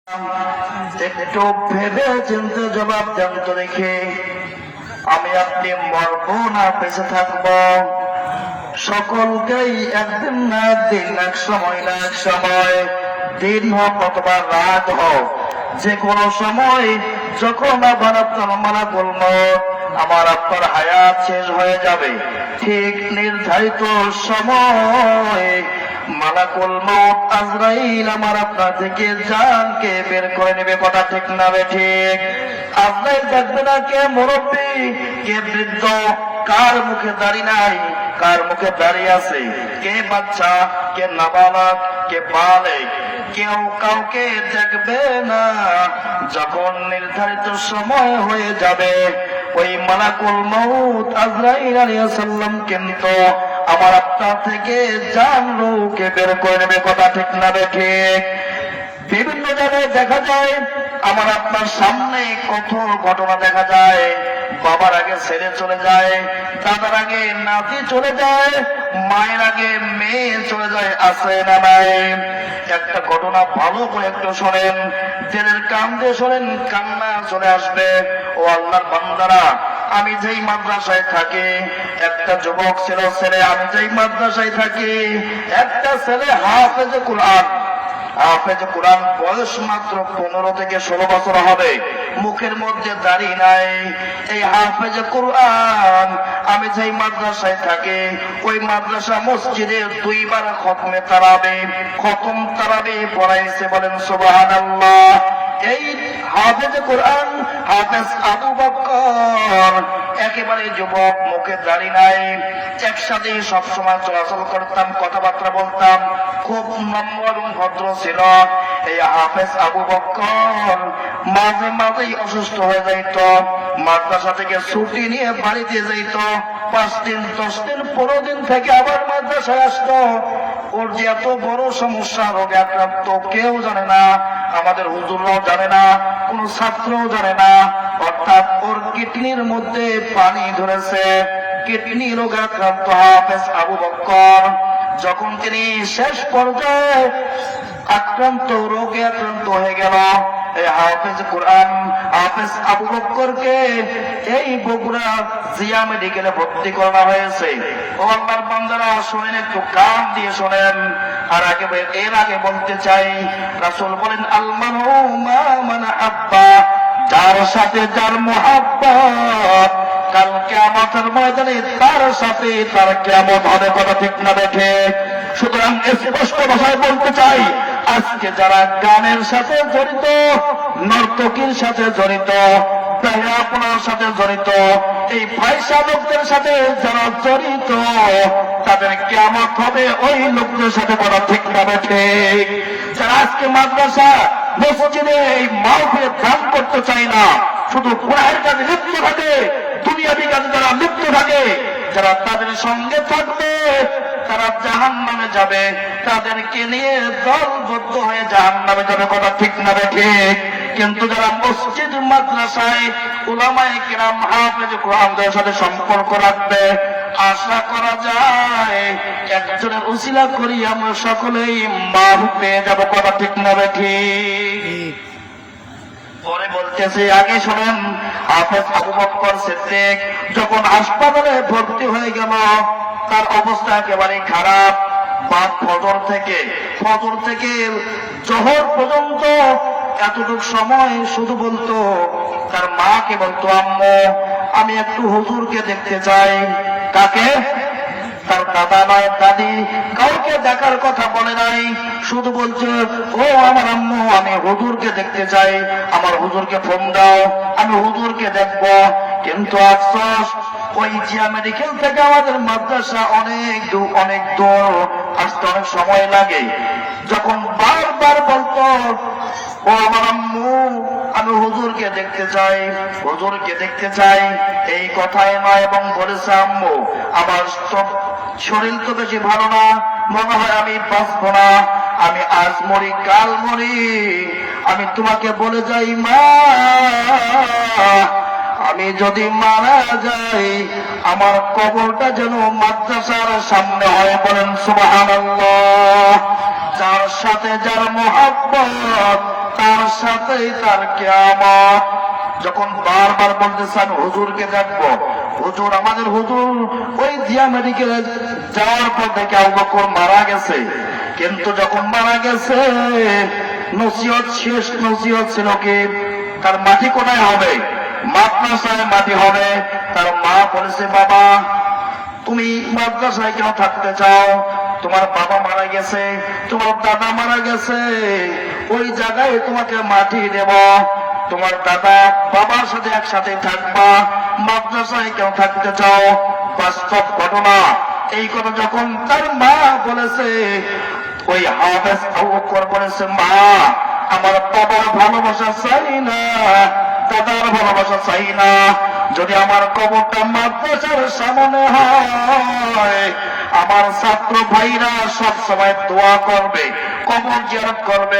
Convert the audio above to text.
একটু ভেবে চিন্তে জবাব দেন তো দেখি, আমি আপনি মরবো না বেঁচে থাকবো? সকলকেই একদিন না একদিন, এক সময় না এক সময়, দিন হোক অথবা রাত হোক, যে কোনো সময় যখন আবার আপনার মালা করলো আমার আপনার হায়াত শেষ হয়ে যাবে, ঠিক নির্ধারিত সময় মালাকুল মউত আজরাইল আমার আপনার থেকে জানকে বের করে নেবে। কথা ঠিক না ঠিক? আজরাইল দেখবে না কে মুরব্বী, কে বৃদ্ধ, কার মুখে দাড়ি নাই, কার মুখে দাড়ি আছে, কে বাচ্চা, কে নাবালক, কে বালেক, কেউ কাউকে দেখবে না। যখন নির্ধারিত সময় হয়ে যাবে, ওই মালাকুল মউত আজরাইল আলাইহিস সালাম কিন্তু আমার আপনার থেকে জান রূহকে বের করে নেবে। কথা ঠিক না ঠিক? বিভিন্ন জায়গায় দেখা যায়, আমার আপনার সামনে কত ঘটনা দেখা যায়। বাবার আগে ছেলে চলে যায়, দাদার আগে নাতি চলে যায়, মায়ের আগে মেয়ে চলে যায়, আছে না নাই? একটা ঘটনা ভালো করে একটু শোনেন, দিলের কান দিয়ে শোনেন, কান্না চলে আসবে। ও আল্লাহর বান্দারা, আমি যেই মাদ্রাসায় থাকি একটা যুবক ছেলে, আমি যেই মাদ্রাসায় থাকি একটা ছেলে হাফেজ কুরআন, বয়স মাত্র 15 থেকে 16 বছর হবে, মুখের মধ্যে দাড়ি নাই। এই হাফেজ কুরআন আমি যেই মাদ্রাসায় থাকি ওই মাদ্রাসা মসজিদে 2 বার খতম তারাবি পড়াইছে। বলেন সুবহানাল্লাহ। এই হাফেজ কুরআন হাফেজ আবু বকর একেবারে যুবক, মুখে দাড়ি নাই, একসাথে সবসময় চলাচল করতাম, কথাবার্তা বলতাম, খুব নম্র এবং ভদ্র ছিল। এই হাফেজ আবু বকর মাঝে মাঝেই অসুস্থ হয়ে যাইত, মাদ্রাসা থেকে ছুটি নিয়ে বাড়িতে যাইত, 5 দিন 10 দিন 15 দিন থেকে আবার মাদ্রাসায় আসতো। ওর যে এত বড় সমস্যা, রোগে আক্রান্ত, কেউ জানে না, আমাদের হুজুররাও জানে না, কোন ছাত্রও জানে না। অর্থাৎ ওর কিডনির মধ্যে পানি ধরেছে, কিডনি রোগে আক্রান্ত হাফেজ আবু বকর। যখন তিনি শেষ পর্যায়ে রোগে আক্রান্ত হয়ে গেল, এই হাফেজ কুরআন হাফেজ আবু বকরকে এই বগুড়া জিয়া মেডিকেলে ভর্তি করা হয়েছে। ও আল্লাহর বান্দারা, শোনেন, একটু কান দিয়ে শোনেন। এর আগে বলতে চাই, রাসূল বলেন আল মারউ মা মান আব্বা, যার সাথে যার মুহাব্বত, কাল কিয়ামতের ময়দানে তার সাথে তার কিয়ামত হবে। কথা ঠিক না দেখে? সুতরাং স্পষ্ট ভাষায় বলতে চাই, আজকে যারা গানের সাথে জড়িত, নর্তকীর সাথে জড়িত, আপনার সাথে জড়িত, এই পয়সা লোকদের সাথে যারা জড়িত, তাদের কিয়ামত হবে ওই লোকদের সাথে। বলা ঠিক না ঠিক? যারা আজকে মাদ্রাসা মসজিদে এই মাহফিলে দান করতে চায় না, শুধু গুনাহের কাজে লিপ্ত থাকে, দুনিয়াবি কাজে যারা লিপ্ত থাকে, যারা তাদের সঙ্গে থাকবে তারা জাহান্নামে যাবে, তাদেরকে নিয়ে দলবদ্ধ হয়ে জাহান্নামে যাবে। কথা ঠিক না ঠিক? কিন্তু যারা মসজিদ মাদ্রাসায় উলামায়ে কিরাম হাফেজ কুরআনদের সাথে সম্পর্ক রাখবে, আশা করা যায় একজনের উসিলা করি আমরা সকলেই মাফ পেয়ে যাব। কথা ঠিক না ঠিক? পরে বলতেছে, আগে শোনেন, হাফেজ আবু বকর সিদ্দিক যখন হাসপাতালে ভর্তি হয়ে গেল, তার অবস্থা একেবারে খারাপ। ফজর থেকে জোহর পর্যন্ত এতটুক সময় শুধু বলতো, তার মাকে বলতো, আম্মু আমি একটু হুজুরকে দেখতে চাই। কাকে? তার দাদা নয়, দাদি, কাউকে দেখার কথা বলে নাই, শুধু বলছে, ও আমার আম্মু আমি হুজুরকে দেখতে চাই, আমার হুজুরকে ফোন দাও, আমি হুজুরকে দেখব। কিন্তু আফসোস, ওই জিয়া মেডিকেল থেকে আমাদের মাদ্রাসা অনেক দূর, আসতে অনেক সময় লাগে। যখন বারবার বলতো, ও আমার আম্মু আমি হুজুরকে দেখতে চাই, এই কথাই নয়, এবং বলেছে, আম্মু আমার শরীর তো বেশি ভালো না, মনে হয় আমি বাঁচবো না, আমি আজ মরি কাল মরি, আমি তোমাকে বলে যাই মা, আমি যদি মারা যাই আমার কবরটা যেন মাদ্রাসার সামনে হয়। বলেন সুবহানাল্লাহ। যার সাথে যার মুহাব্বত, তার আসলেই তার কিয়ামত। যখন বারবার বলতেছে আমি হুজুরকে দেখবো, হুজুর আমাদের হুজুর ওই জিয়া মেডিকেলে যাওয়ার পর থেকে আবু বকর মারা গেছে, কিন্তু যখন মারা গেছে নসিহত শেষ নসিহত ছিল কি তার মাটি কোথায় হবে, মাদ্রাসায় মাটি হবে। তার মা বলেছে বাবা তুমি মাদ্রাসায় কেন থাকতে চাও, তোমার বাবা মারা গেছে, তোমার দাদা মারা গেছে, ওই জায়গায় তোমাকে মাটি দেব, তোমার দাদা বাবার সাথে একসাথে থাকবা, মাদ্রাসায় কেন থাকতে চাও। বাস্তব ঘটনা। এই কথা যখন তার মা বলেছে, ওই হাফেজ আবু বকর বলেছে মা আমার বাবার ভালোবাসা চাই না, দাদার ভালোবাসা চাই না, যদি আমার কবরটা মাদ্রাসার সামনে হয় আমার ছাত্র ভাইরা সব সময় দোয়া করবে, কবর জিয়ারত করবে।